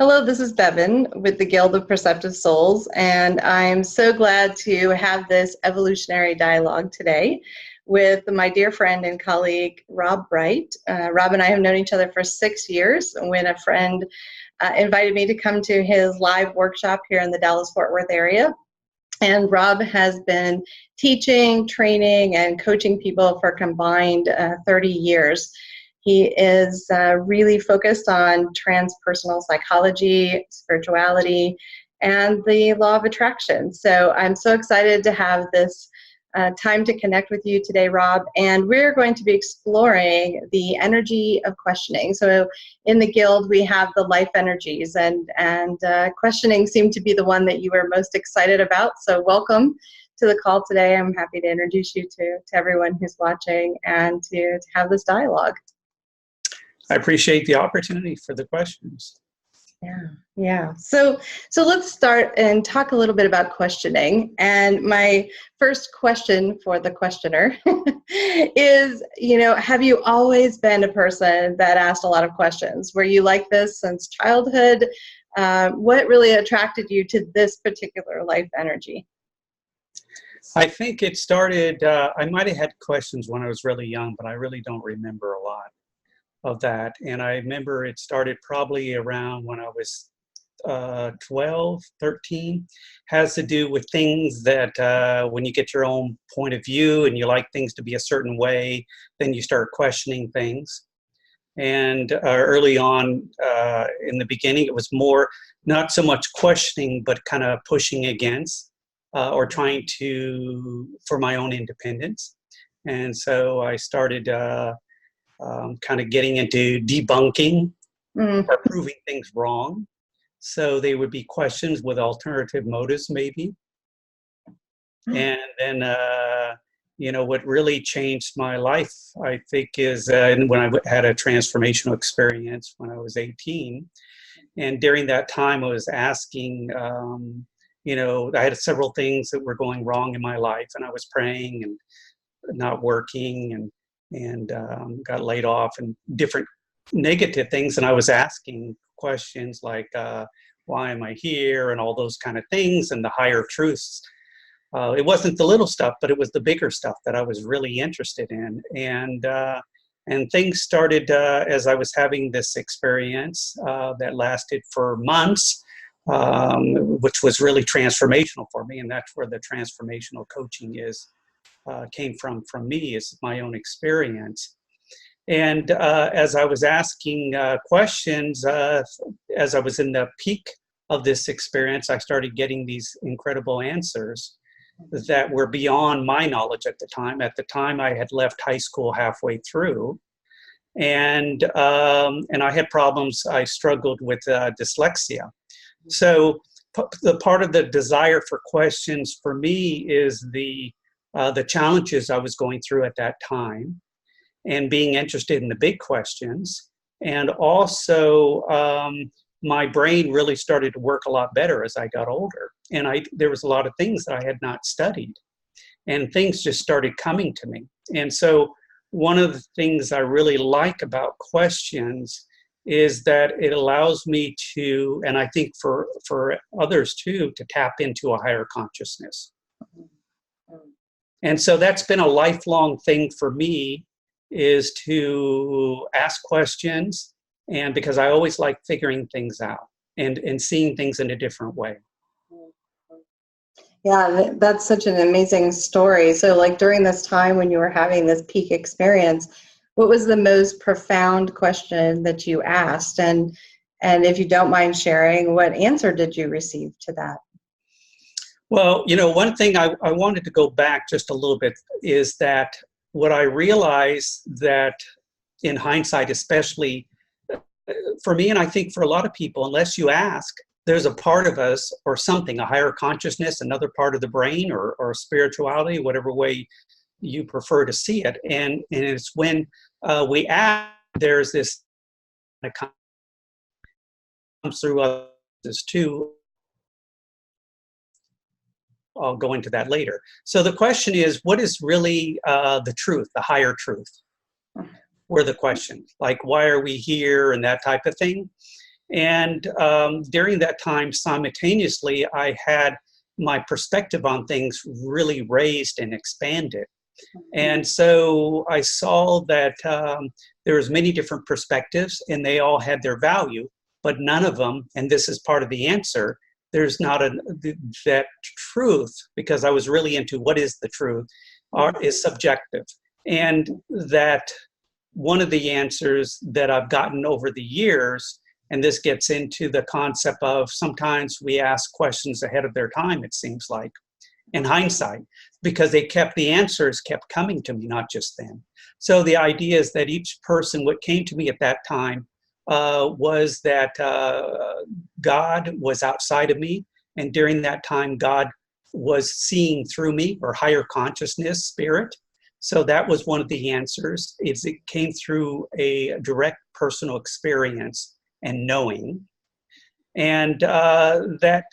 Hello, this is Bevan with the Guild of Perceptive Souls, and I'm so glad to have this evolutionary dialogue today with my dear friend and colleague, Rob Brite. Rob and I have known each other for 6 years when a friend invited me to come to his live workshop here in the Dallas-Fort Worth area. And Rob has been teaching, training, and coaching people for a combined 30 years. He is really focused on transpersonal psychology, spirituality, and the law of attraction. So I'm so excited to have this time to connect with you today, Rob. And we're going to be exploring the energy of questioning. So in the Guild, we have the life energies, and questioning seemed to be the one that you were most excited about. So welcome to the call today. I'm happy to introduce you to everyone who's watching and to have this dialogue. I appreciate the opportunity for the questions. Yeah. So let's start and talk a little bit about questioning. And my first question for the questioner is, have you always been a person that asked a lot of questions? Were you like this since childhood? What really attracted you to this particular life energy? I think it started, I might have had questions when I was really young, but I really don't remember a lot of that. And I remember it started probably around when I was 12, 13. Has to do with things that when you get your own point of view and you like things to be a certain way, then you start questioning things. And early on in the beginning, it was more not so much questioning, but kind of pushing against or trying for my own independence. And so I started kind of getting into debunking or proving things wrong. So they would be questions with alternative motives, maybe. And then, what really changed my life, I think, is when I had a transformational experience when I was 18. And during that time, I was asking, I had several things that were going wrong in my life, and I was praying and not working and got laid off and different negative things. And I was asking questions like, why am I here? And all those kind of things and the higher truths. It wasn't the little stuff, but it was the bigger stuff that I was really interested in. And things started as I was having this experience that lasted for months, which was really transformational for me. And that's where the transformational coaching came from me, is my own experience. And as I was asking questions, as I was in the peak of this experience, I started getting these incredible answers that were beyond my knowledge at the time. At the time, I had left high school halfway through, and I had problems. I struggled with dyslexia. So the part of the desire for questions for me is the challenges I was going through at that time and being interested in the big questions. And also my brain really started to work a lot better as I got older. And there was a lot of things that I had not studied, and things just started coming to me. And so one of the things I really like about questions is that it allows me to, and I think for others too, to tap into a higher consciousness. And so that's been a lifelong thing for me, is to ask questions, and because I always like figuring things out and seeing things in a different way. Yeah, that's such an amazing story. So like during this time when you were having this peak experience, what was the most profound question that you asked? And if you don't mind sharing, what answer did you receive to that? Well, one thing I wanted to go back just a little bit is that what I realized that in hindsight, especially for me, and I think for a lot of people, unless you ask, there's a part of us or something, a higher consciousness, another part of the brain or spirituality, whatever way you prefer to see it. And it's when we ask, there's this that comes through us too. I'll go into that later. So the question is, what is really the truth, the higher truth? Were the questions, like why are we here and that type of thing. And during that time, simultaneously, I had my perspective on things really raised and expanded. And so I saw that there was many different perspectives and they all had their value, but none of them, and this is part of the answer, there's not that truth, because I was really into what is the truth, is subjective. And that one of the answers that I've gotten over the years, and this gets into the concept of sometimes we ask questions ahead of their time, it seems like, in hindsight, because the answers kept coming to me, not just them. So the idea is that each person, what came to me at that time was that God was outside of me. And during that time, God was seeing through me, or higher consciousness, spirit. So that was one of the answers. It came through a direct personal experience and knowing. And that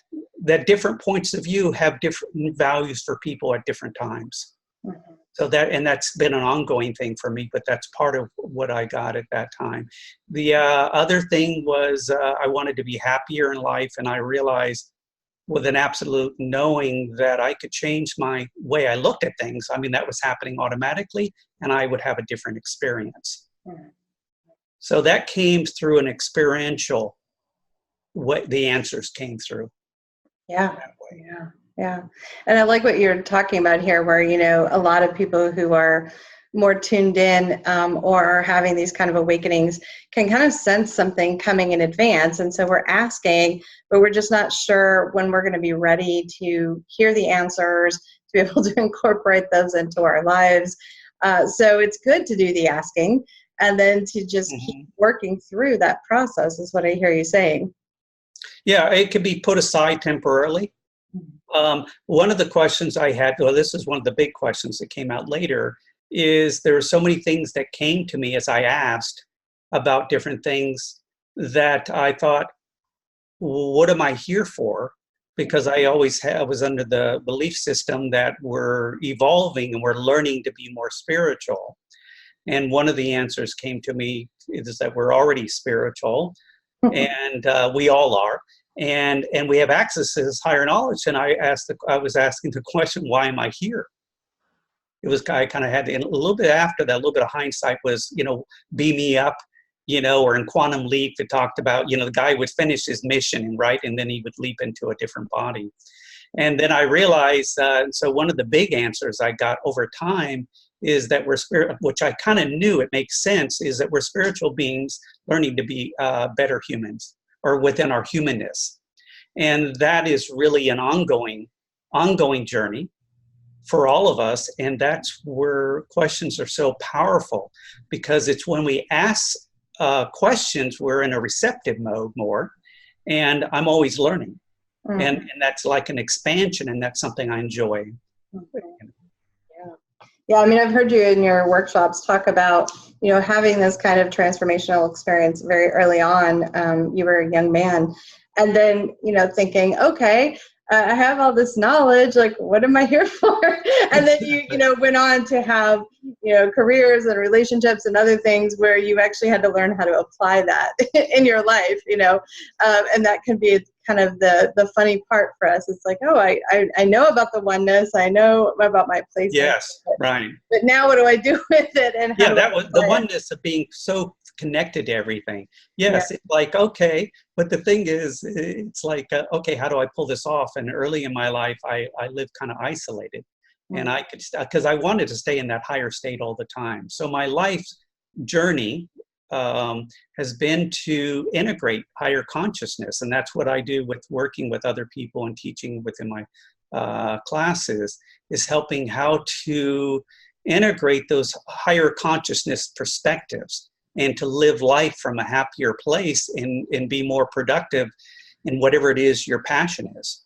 different points of view have different values for people at different times. Mm-hmm. So that's been an ongoing thing for me, but that's part of what I got at that time. The other thing was I wanted to be happier in life, and I realized with an absolute knowing that I could change my way I looked at things. I mean, that was happening automatically, and I would have a different experience. Mm-hmm. So that came through an experiential, what the answers came through. Yeah. Yeah. And I like what you're talking about here, where, a lot of people who are more tuned in or are having these kind of awakenings can kind of sense something coming in advance. And so we're asking, but we're just not sure when we're going to be ready to hear the answers, to be able to incorporate those into our lives. So it's good to do the asking and then to just keep working through that process is what I hear you saying. Yeah, it could be put aside temporarily. One of the questions I had, well, this is one of the big questions that came out later, is there are so many things that came to me as I asked about different things that I thought, what am I here for? Because I always was under the belief system that we're evolving and we're learning to be more spiritual. And one of the answers came to me is that we're already spiritual, and we all are. And we have access to this higher knowledge. And I was asking the question, why am I here? I kind of had, a little bit after that, a little bit of hindsight was, beam me up, or in Quantum Leap, it talked about, the guy would finish his mission, right? And then he would leap into a different body. And then I realized, so one of the big answers I got over time is that we're spirit, which I kind of knew it makes sense, is that we're spiritual beings learning to be better humans, or within our humanness. And that is really an ongoing journey for all of us. And that's where questions are so powerful, because it's when we ask questions, we're in a receptive mode more, and I'm always learning. Mm-hmm. And that's like an expansion, and that's something I enjoy. Mm-hmm. Yeah, I mean, I've heard you in your workshops talk about, having this kind of transformational experience very early on. You were a young man, and then, thinking, okay, I have all this knowledge, like, what am I here for? And then you went on to have, careers and relationships and other things where you actually had to learn how to apply that in your life, and that can be kind of the funny part for us. It's like, oh, I know about the oneness. I know about my place. Yes, right. But now what do I do with it? And how that was the oneness of being so connected to everything. Yes, It's like, okay, but the thing is, it's like, okay, how do I pull this off? And early in my life, I lived kind of isolated. Mm-hmm. And I could, because I wanted to stay in that higher state all the time. So my life's journey has been to integrate higher consciousness. And that's what I do with working with other people and teaching within my classes, is helping how to integrate those higher consciousness perspectives and to live life from a happier place and be more productive in whatever it is your passion is.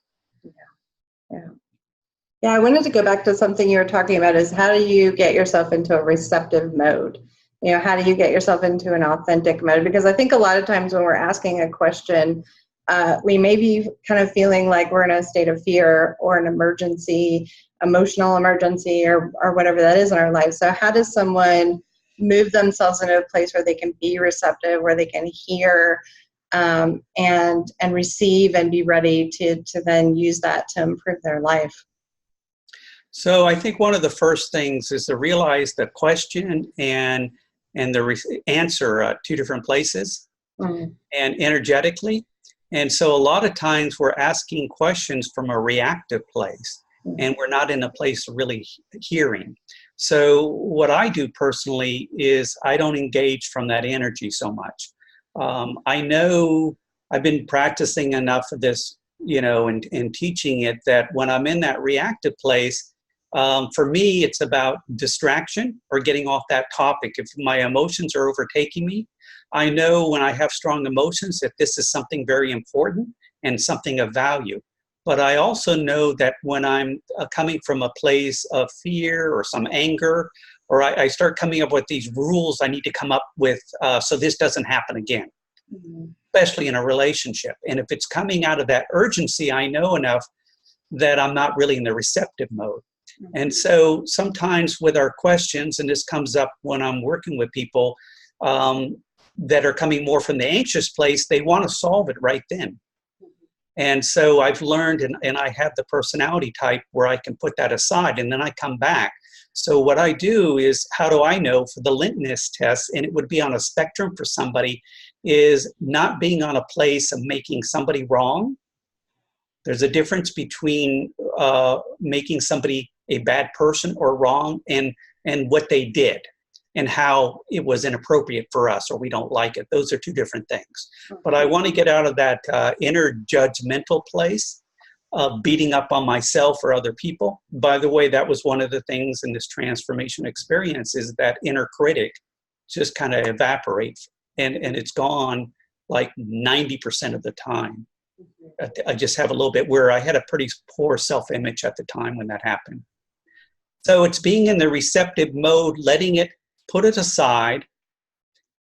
Yeah, I wanted to go back to something you were talking about, is how do you get yourself into a receptive mode? How do you get yourself into an authentic mode? Because I think a lot of times when we're asking a question, we may be kind of feeling like we're in a state of fear or an emergency, emotional emergency, or whatever that is in our life. So how does someone move themselves into a place where they can be receptive, where they can hear and receive and be ready to then use that to improve their life. So I think one of the first things is to realize the question and the answer are two different places, and energetically. And so a lot of times we're asking questions from a reactive place, and we're not in a place of really hearing. So what I do personally is I don't engage from that energy so much. I know I've been practicing enough of this, and teaching it, that when I'm in that reactive place, for me, it's about distraction or getting off that topic. If my emotions are overtaking me, I know when I have strong emotions that this is something very important and something of value. But I also know that when I'm coming from a place of fear or some anger, or I start coming up with these rules I need to come up with so this doesn't happen again, especially in a relationship. And if it's coming out of that urgency, I know enough that I'm not really in the receptive mode. And so sometimes with our questions, and this comes up when I'm working with people that are coming more from the anxious place, they want to solve it right then. And so I've learned, and I have the personality type where I can put that aside and then I come back. So what I do is, how do I know for the Lintness test, and it would be on a spectrum for somebody, is not being on a place of making somebody wrong. There's a difference between making somebody a bad person or wrong and what they did and how it was inappropriate for us or we don't like it. Those are two different things. But I want to get out of that inner judgmental place of beating up on myself or other people. By the way, that was one of the things in this transformation experience, is that inner critic just kind of evaporates and it's gone like 90% of the time. I just have a little bit where I had a pretty poor self-image at the time when that happened. So it's being in the receptive mode, letting it, put it aside,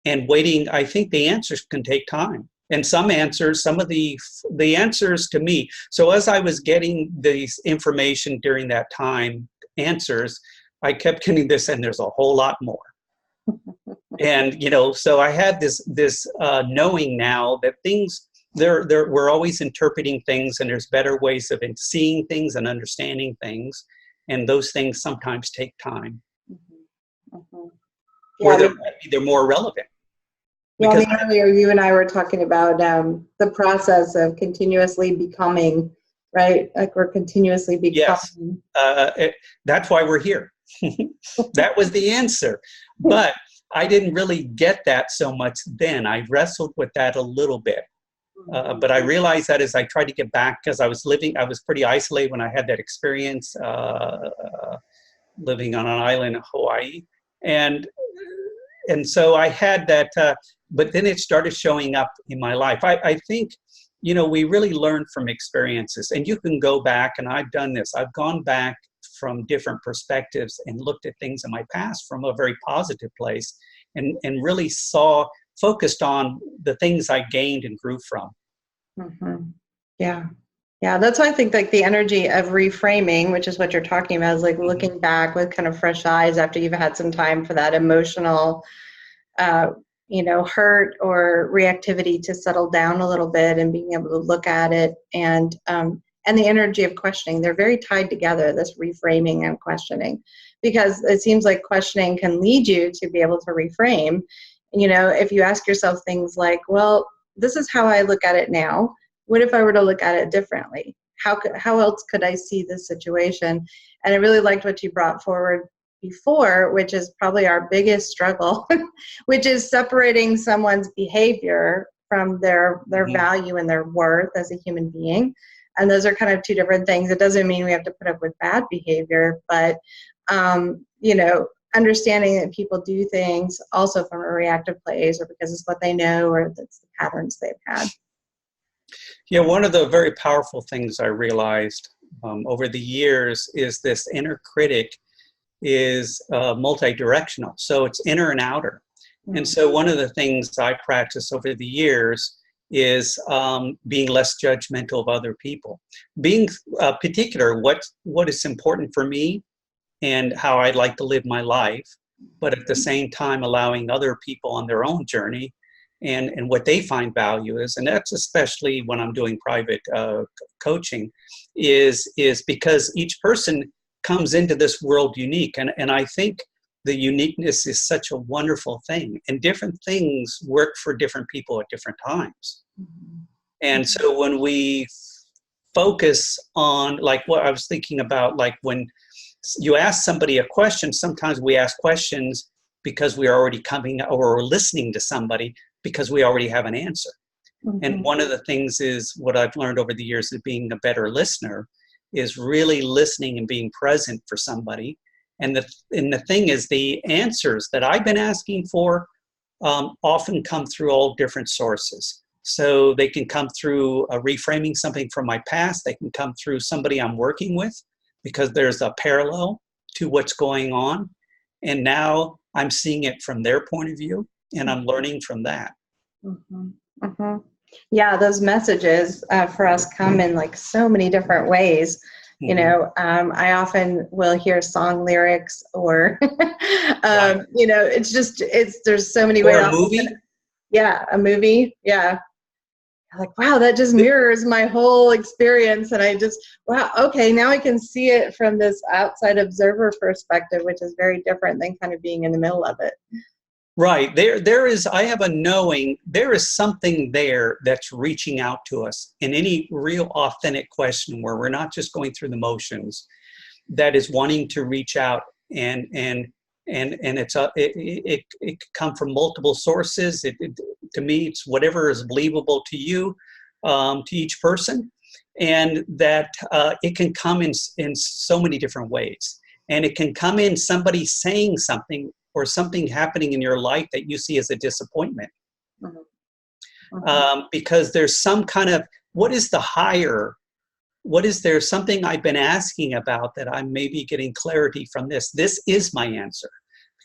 and waiting. I think the answers can take time. And some answers, some of the answers to me. So as I was getting this information during that time, answers, I kept getting this, and there's a whole lot more. And, so I had this knowing now that things, we're always interpreting things, and there's better ways of seeing things and understanding things. And those things sometimes take time. Or they're more relevant. Well, earlier you and I were talking about the process of continuously becoming, right? Like we're continuously becoming. Yes, that's why we're here. That was the answer. But I didn't really get that so much then. I wrestled with that a little bit. But I realized that as I tried to get back, because I was pretty isolated when I had that experience, living on an island in Hawaii. And so I had that, but then it started showing up in my life. I think, we really learn from experiences, and you can go back, and I've done this. I've gone back from different perspectives and looked at things in my past from a very positive place, and really focused on the things I gained and grew from. Yeah. That's why I think like the energy of reframing, which is what you're talking about, is like looking back with kind of fresh eyes after you've had some time for that emotional, hurt or reactivity to settle down a little bit, and being able to look at it, and the energy of questioning. They're very tied together, this reframing and questioning, because it seems like questioning can lead you to be able to reframe. If you ask yourself things like, well, this is how I look at it now. What if I were to look at it differently? How else could I see this situation? And I really liked what you brought forward before, which is probably our biggest struggle, which is separating someone's behavior from their value and their worth as a human being. And those are kind of two different things. It doesn't mean we have to put up with bad behavior, but understanding that people do things also from a reactive place, or because it's what they know, or that's the patterns they've had. Yeah, one of the very powerful things I realized over the years is this inner critic is multi-directional. So it's inner and outer. And so one of the things I practice over the years is being less judgmental of other people, being particular what is important for me and how I'd like to live my life, but at the same time allowing other people on their own journey and what they find value is. And that's especially when I'm doing private coaching, is because each person comes into this world unique. And I think the uniqueness is such a wonderful thing. And different things work for different people at different times. Mm-hmm. And so when we focus on, like what I was thinking about, like when you ask somebody a question, sometimes we ask questions because we're already coming or listening to somebody because we already have an answer. Mm-hmm. And one of the things is what I've learned over the years of being a better listener is really listening and being present for somebody. And the thing is, the answers that I've been asking for often come through all different sources. So they can come through reframing something from my past. They can come through somebody I'm working with because there's a parallel to what's going on. And now I'm seeing it from their point of view, and I'm learning from that. Mm-hmm. Mm-hmm. Yeah, those messages for us come in like so many different ways. You know, I often will hear song lyrics or, Right. you know, there's so many Or ways. a movie. Yeah, a movie. Yeah. Like, wow, that just mirrors my whole experience. And wow, okay, now I can see it from this outside observer perspective, which is very different than kind of being in the middle of it. Right. There is, I have a knowing, there is something there that's reaching out to us in any real authentic question where we're not just going through the motions, that is wanting to reach out, and it could come from multiple sources. To me, it's whatever is believable to you, to each person, and that it can come in so many different ways. And it can come in somebody saying something or something happening in your life that you see as a disappointment. Mm-hmm. Mm-hmm. Because there's some kind of, is there something I've been asking about that I'm maybe getting clarity from this? This is my answer.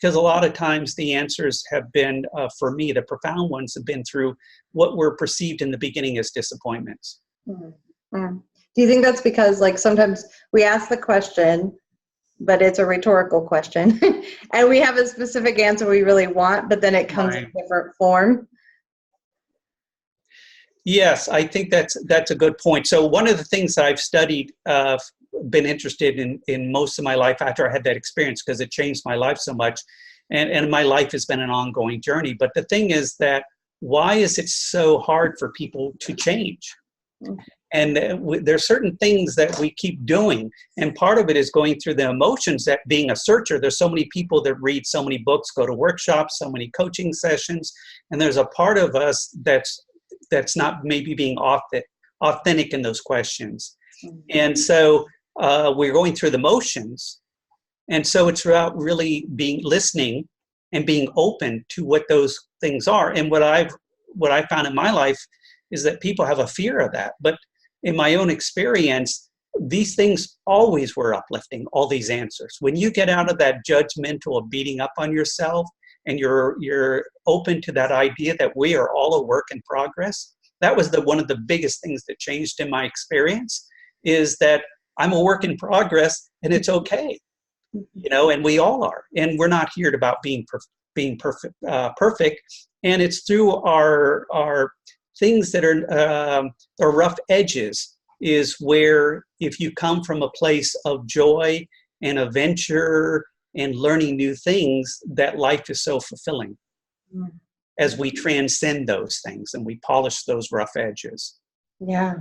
Because a lot of times the answers have been, for me, the profound ones have been through what were perceived in the beginning as disappointments. Mm-hmm. Mm-hmm. Do you think that's because, like, sometimes we ask the question, but it's a rhetorical question, and we have a specific answer we really want, but then it comes in a different form? Yes, I think that's a good point. So one of the things that I've studied, been interested in most of my life after I had that experience, because it changed my life so much, and my life has been an ongoing journey. But the thing is that, why is it so hard for people to change? Mm-hmm. And there's certain things that we keep doing. And part of it is going through the emotions, that being a searcher, there's so many people that read so many books, go to workshops, so many coaching sessions. And there's a part of us that's not maybe being authentic in those questions. Mm-hmm. And so we're going through the motions. And so it's about really listening and being open to what those things are. And what I found in my life is that people have a fear of that. But in my own experience, these things always were uplifting, all these answers. When you get out of that judgmental of beating up on yourself, and you're open to that idea that we are all a work in progress, that was one of the biggest things that changed in my experience, is that I'm a work in progress, and it's okay, you know, and we all are, and we're not here about being perfect. And it's through our things that are rough edges, is where, if you come from a place of joy and adventure and learning new things, that life is so fulfilling. Mm. As we transcend those things and we polish those rough edges. Yeah.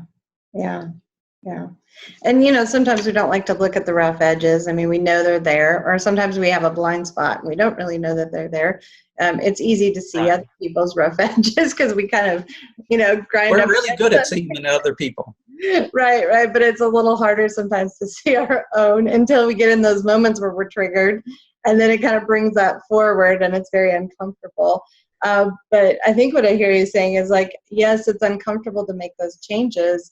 And, you know, sometimes we don't like to look at the rough edges. I mean, we know they're there, or sometimes we have a blind spot and we don't really know that they're there. It's easy to see other people's rough edges because we kind of, you know, grind up. We're really good at seeing in other people. Right. But it's a little harder sometimes to see our own until we get in those moments where we're triggered. And then it kind of brings that forward, and it's very uncomfortable. But I think what I hear you saying is, like, yes, it's uncomfortable to make those changes.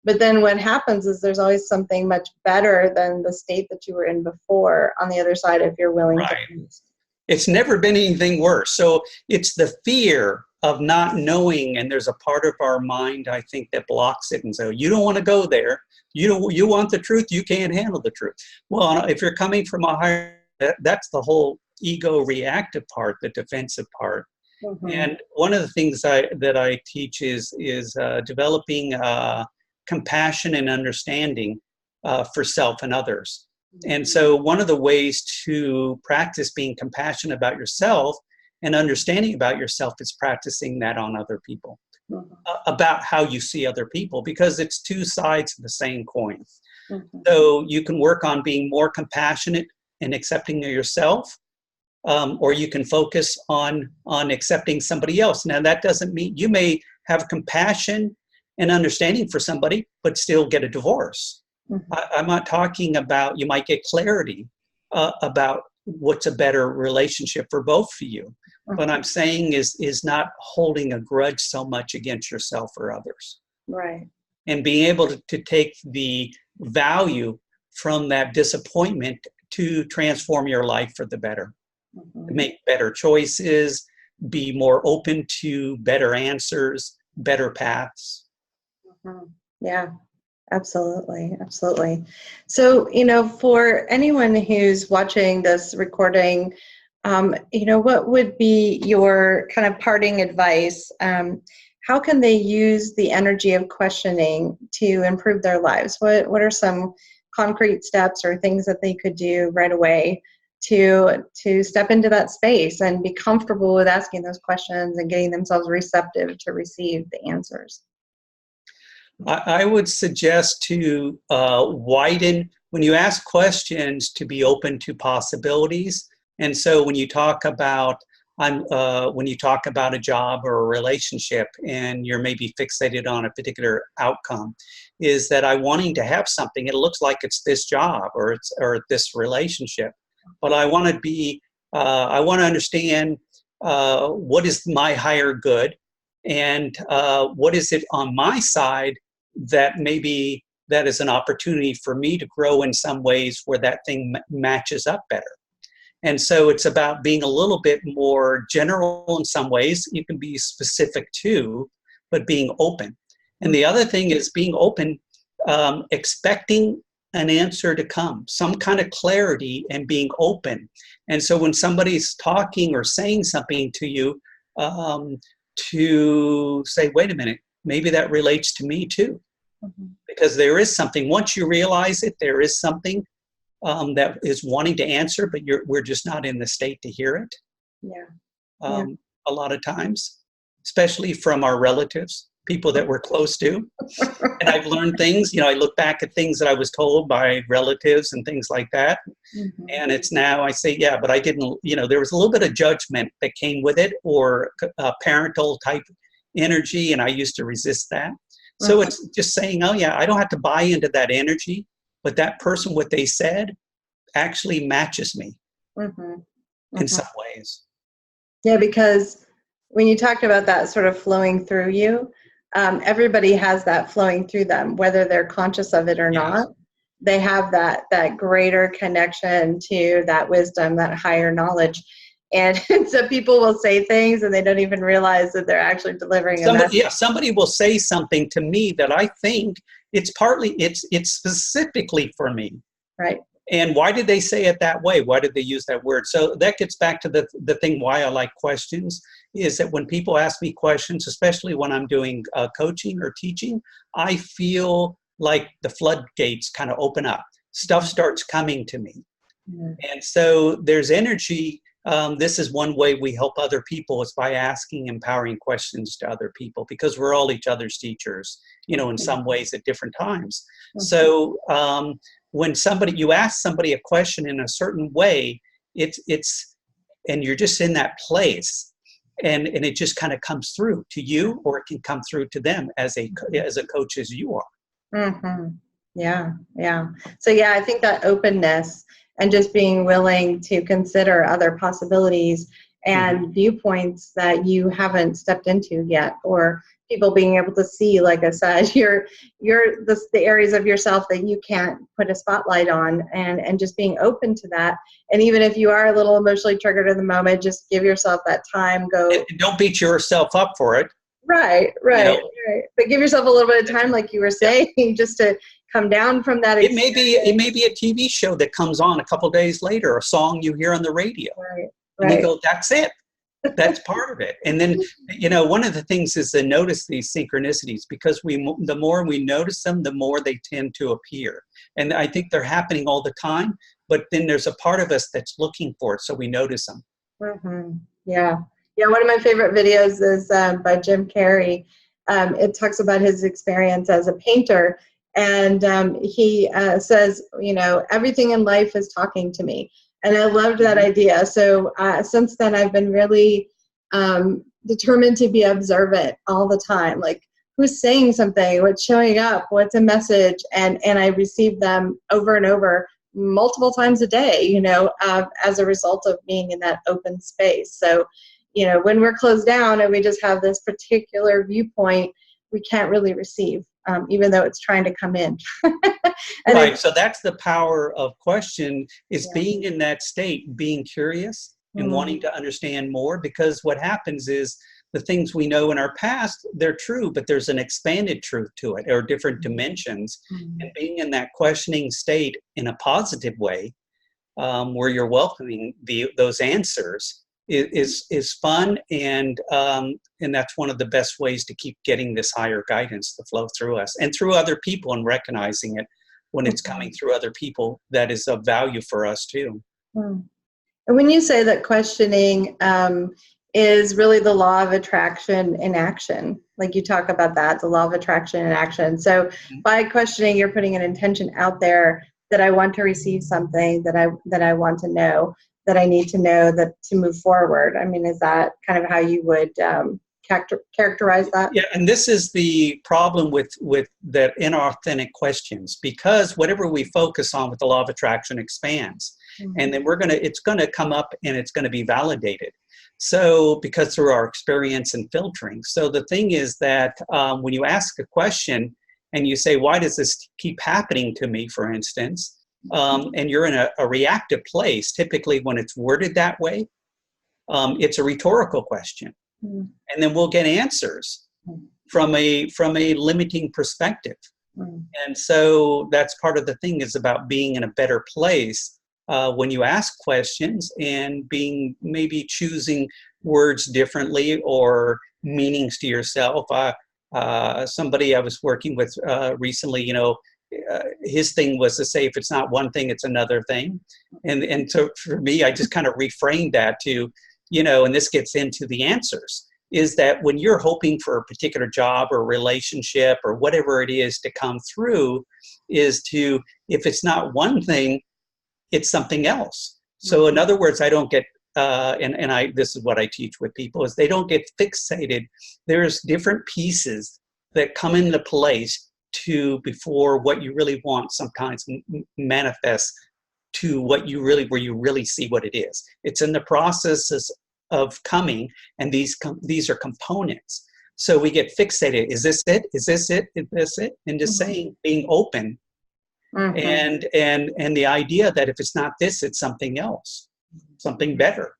But then what happens is there's always something much better than the state that you were in before on the other side, if you're willing to. It's never been anything worse. So it's the fear of not knowing, and there's a part of our mind, I think, that blocks it. And so you don't want to go there. You want the truth. You can't handle the truth. Well, if you're coming from a higher, that's the whole ego reactive part, the defensive part. Mhm. And one of the things that I teach is developing compassion and understanding for self and others. And so one of the ways to practice being compassionate about yourself and understanding about yourself is practicing that on other people, Mhm. about how you see other people, because it's two sides of the same coin. Mhm. So you can work on being more compassionate and accepting of yourself, or you can focus on accepting somebody else. Now, that doesn't mean you may have compassion and understanding for somebody, but still get a divorce. Mhm. I'm not talking about, you might get clarity about what's a better relationship for both of you. What I'm saying is not holding a grudge so much against yourself or others, Right. and being able to take the value from that disappointment to transform your life for the better, Mhm. make better choices, be more open to better answers, better paths. Mhm. Yeah. Absolutely, absolutely. So, you know, for anyone who's watching this recording, you know, what would be your kind of parting advice? How can they use the energy of questioning to improve their lives? What are some concrete steps or things that they could do right away to step into that space and be comfortable with asking those questions and getting themselves receptive to receive the answers? I would suggest to widen, when you ask questions, to be open to possibilities. And so when you talk about when you talk about a job or a relationship and you're maybe fixated on a particular outcome, is that I'm wanting to have something. It looks like it's this job or this relationship, but I want to be I want to understand what is my higher good, and what is it on my side that maybe that is an opportunity for me to grow in some ways where that thing matches up better. And so it's about being a little bit more general in some ways. You can be specific too, but being open. And the other thing is being open, expecting an answer to come, some kind of clarity, and being open. And so when somebody's talking or saying something to you, to say, wait a minute, maybe that relates to me too, Mhm. because there is something. Once you realize it, there is something that is wanting to answer, but we're just not in the state to hear it. Yeah. Yeah. um, a lot of times, especially from our relatives, people that we're close to. And I've learned things, I look back at things that I was told by relatives and things like that. Mhm. And it's now I say, yeah, but I didn't, there was a little bit of judgment that came with it, or parental type energy. And I used to resist that. So Mhm. it's just saying, oh, yeah, I don't have to buy into that energy, but that person, what they said, actually matches me Mhm. in Mhm. some ways. Yeah, because when you talked about that sort of flowing through you, everybody has that flowing through them, whether they're conscious of it or Yes. not. They have that greater connection to that wisdom, that higher knowledge. And so people will say things and they don't even realize that they're actually delivering a message. Somebody will say something to me that I think it's specifically for me. Right. And why did they say it that way? Why did they use that word? So that gets back to the thing why I like questions, is that when people ask me questions, especially when I'm doing coaching or teaching, I feel like the floodgates kind of open up. Stuff starts coming to me. Yeah. And so there's energy. This is one way we help other people, is by asking empowering questions to other people, because we're all each other's teachers, in some ways at different times. So when you ask somebody a question in a certain way, it's and you're just in that place, and it just kind of comes through to you, or it can come through to them as a coach as you are. Mm-hmm. Yeah, yeah. So yeah, I think that openness and just being willing to consider other possibilities and viewpoints that you haven't stepped into yet, or people being able to see, like I said, the areas of yourself that you can't put a spotlight on, and just being open to that. And even if you are a little emotionally triggered in the moment, just give yourself that time. And don't beat yourself up for it. Right. Right. But give yourself a little bit of time, like you were saying, just to come down from that experience. It may be a TV show that comes on a couple days later, a song you hear on the radio. Right. And you Right. go, that's it. That's part of it. And then, one of the things is to notice these synchronicities, because the more we notice them, the more they tend to appear. And I think they're happening all the time, but then there's a part of us that's looking for it, so we notice them. Yeah. Yeah, one of my favorite videos is by Jim Carrey. It talks about his experience as a painter, and he says, everything in life is talking to me. And I loved that idea. So since then, I've been really determined to be observant all the time. Like, who's saying something, what's showing up, what's a message, and I receive them over and over, multiple times a day, as a result of being in that open space. So, when we're closed down and we just have this particular viewpoint, we can't really receive, even though it's trying to come in. Right. So that's the power of question, is being in that state, being curious and wanting to understand more, because what happens is the things we know in our past, they're true, but there's an expanded truth to it, or different dimensions. And being in that questioning state in a positive way, where you're welcoming those answers, is fun, and that's one of the best ways to keep getting this higher guidance to flow through us and through other people, and recognizing it when it's coming through other people, that is of value for us too. And when you say that questioning is really the law of attraction in action, like you talk about that, the law of attraction in action. So by questioning, you're putting an intention out there that I want to receive something, that I want to know, that I need to know, that to move forward. I mean, is that kind of how you would characterize that? Yeah, and this is the problem with that inauthentic questions, because whatever we focus on with the law of attraction expands, and then it's gonna come up and it's gonna be validated. So, because through our experience and filtering. So the thing is that when you ask a question and you say, why does this keep happening to me, for instance, and you're in a reactive place, typically when it's worded that way, it's a rhetorical question. And then we'll get answers from a limiting perspective. And so that's part of the thing, is about being in a better place when you ask questions, and maybe choosing words differently, or meanings to yourself. Somebody I was working with recently, his thing was to say, if it's not one thing, it's another thing. And so for me, I just kind of reframed that to, and this gets into the answers, is that when you're hoping for a particular job or relationship or whatever it is to come through, is to, if it's not one thing, it's something else. So in other words, I don't get, this is what I teach with people, is they don't get fixated. There's different pieces that come into place before what you really want sometimes manifests to where you really see what it is. It's in the processes of coming, and these are components. So we get fixated. Is this it? Is this it? Is this it? And just saying, being open. And the idea that if it's not this, it's something else, something better.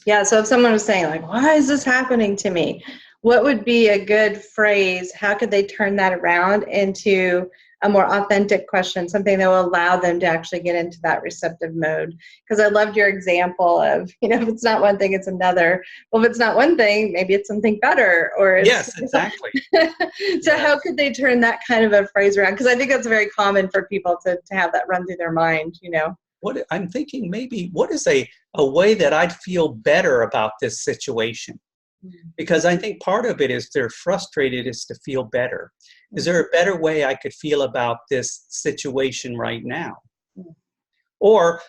Yeah, so if someone was saying, like, why is this happening to me? What would be a good phrase? How could they turn that around into a more authentic question, something that will allow them to actually get into that receptive mode? Because I loved your example of, if it's not one thing, it's another. Well, if it's not one thing, maybe it's something better. Yes, exactly. So how could they turn that kind of a phrase around? Because I think that's very common for people to have that run through their mind, What I'm thinking, maybe, what is a way that I'd feel better about this situation? Because I think part of it is they're frustrated, is to feel better. Is there a better way I could feel about this situation right now? Or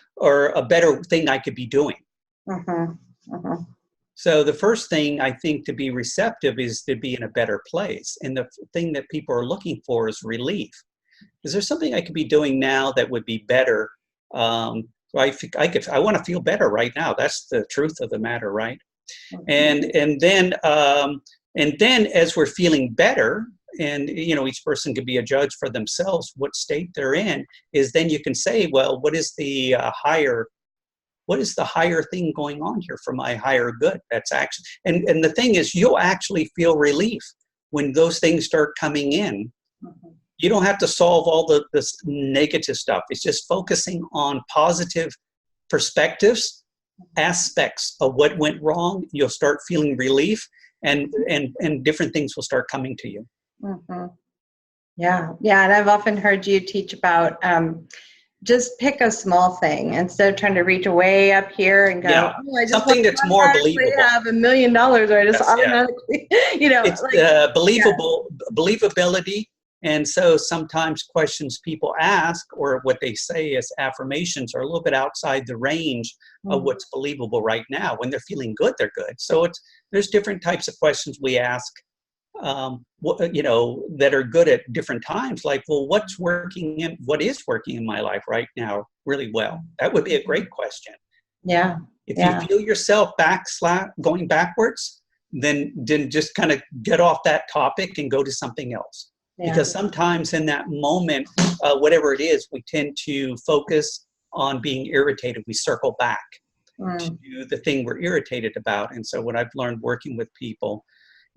a better thing I could be doing? So the first thing, I think, to be receptive is to be in a better place. And the thing that people are looking for is relief. Is there something I could be doing now that would be better? I want to feel better right now. That's the truth of the matter, right? And then as we're feeling better, and each person could be a judge for themselves what state they're in, is then you can say, well, what is the higher thing going on here for my higher good? That's actually, and the thing is, you'll actually feel relief when those things start coming in. You don't have to solve all this negative stuff. It's just focusing on positive perspectives aspects of what went wrong, you'll start feeling relief, and different things will start coming to you. Mm-hmm. Yeah, yeah, and I've often heard you teach about just pick a small thing instead of trying to reach way up here and go, Yeah, oh, I just something want to that's more automatically believable. have $1 million, or I just Yes, yeah. automatically, you know, It's like, believability. And so sometimes questions people ask or what they say as affirmations are a little bit outside the range of what's believable right now. When they're feeling good, they're good. So there's different types of questions we ask, that are good at different times. Like, well, what is working in my life right now really well? That would be a great question. Yeah. If Yeah. you feel yourself going backwards, then just kind of get off that topic and go to something else. Yeah. Because sometimes in that moment, whatever it is, we tend to focus on being irritated. We circle back to the thing we're irritated about. And so what I've learned working with people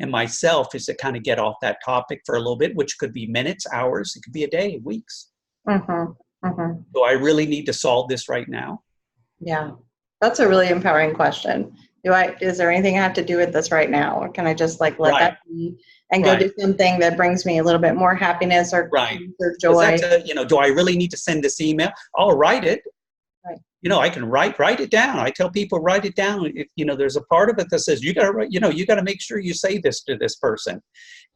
and myself is to kind of get off that topic for a little bit, which could be minutes, hours, it could be a day, weeks. Do I really need to solve this right now? Yeah, that's a really empowering question. Is there anything I have to do with this right now? Or can I just like let that be and go do something that brings me a little bit more happiness or peace or joy? Do I really need to send this email? I'll write it. Right. I can write it down. I tell people, write it down. If, there's a part of it that says, you got to write, you got to make sure you say this to this person,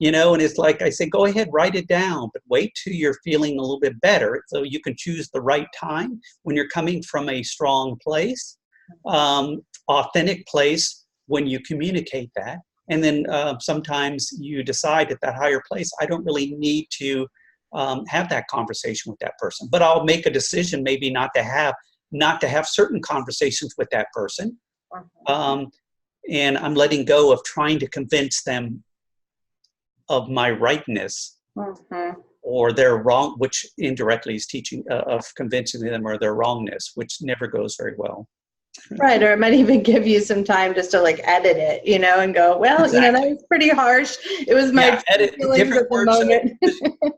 and it's like, I say, go ahead, write it down, but wait till you're feeling a little bit better. So you can choose the right time when you're coming from a strong place, authentic place when you communicate that. And then sometimes you decide at that higher place, I don't really need to have that conversation with that person, but I'll make a decision maybe not to have certain conversations with that person. And I'm letting go of trying to convince them of my rightness or their wrong, which indirectly is teaching of convincing them or their wrongness, which never goes very well. Right, or it might even give you some time just to like edit it, and go, well, that was pretty harsh. It was my feelings at the moment.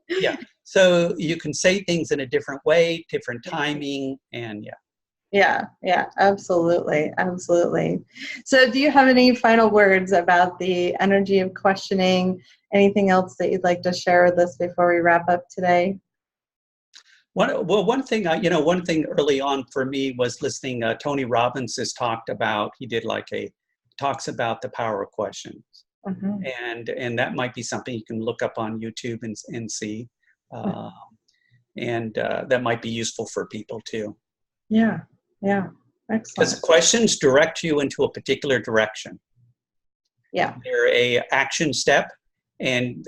Yeah, so you can say things in a different way, different timing, and Yeah, absolutely, absolutely. So do you have any final words about the energy of questioning? Anything else that you'd like to share with us before we wrap up today? One thing early on for me was listening. Tony Robbins has talks about the power of questions, and that might be something you can look up on YouTube and see, and that might be useful for people too. Yeah, excellent. Because questions direct you into a particular direction. Yeah, they're a action step. And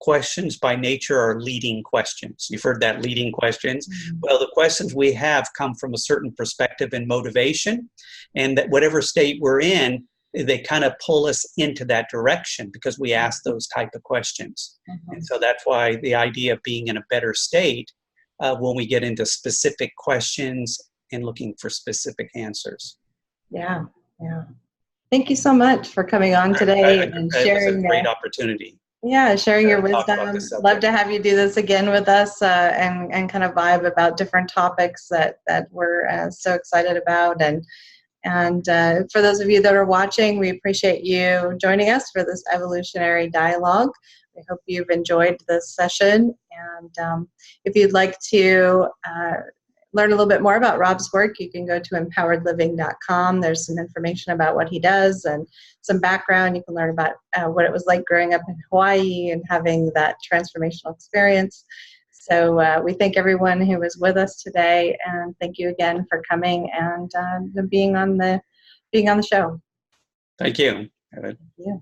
questions by nature are leading questions. You've heard that, leading questions. Well, the questions we have come from a certain perspective and motivation, and that whatever state we're in, they kind of pull us into that direction because we ask those type of questions. And so that's why the idea of being in a better state when we get into specific questions and looking for specific answers. Yeah. Thank you so much for coming on today and sharing. It was a great opportunity. Yeah, sharing your wisdom. Love to have you do this again with us and kind of vibe about different topics that we're so excited about. And for those of you that are watching, we appreciate you joining us for this evolutionary dialogue. We hope you've enjoyed this session. And if you'd like to learn a little bit more about Rob's work, you can go to empoweredliving.com. There's some information about what he does and some background. You can learn about what it was like growing up in Hawaii and having that transformational experience. So we thank everyone who was with us today, and thank you again for coming and being on the show. Thank you. Thank you.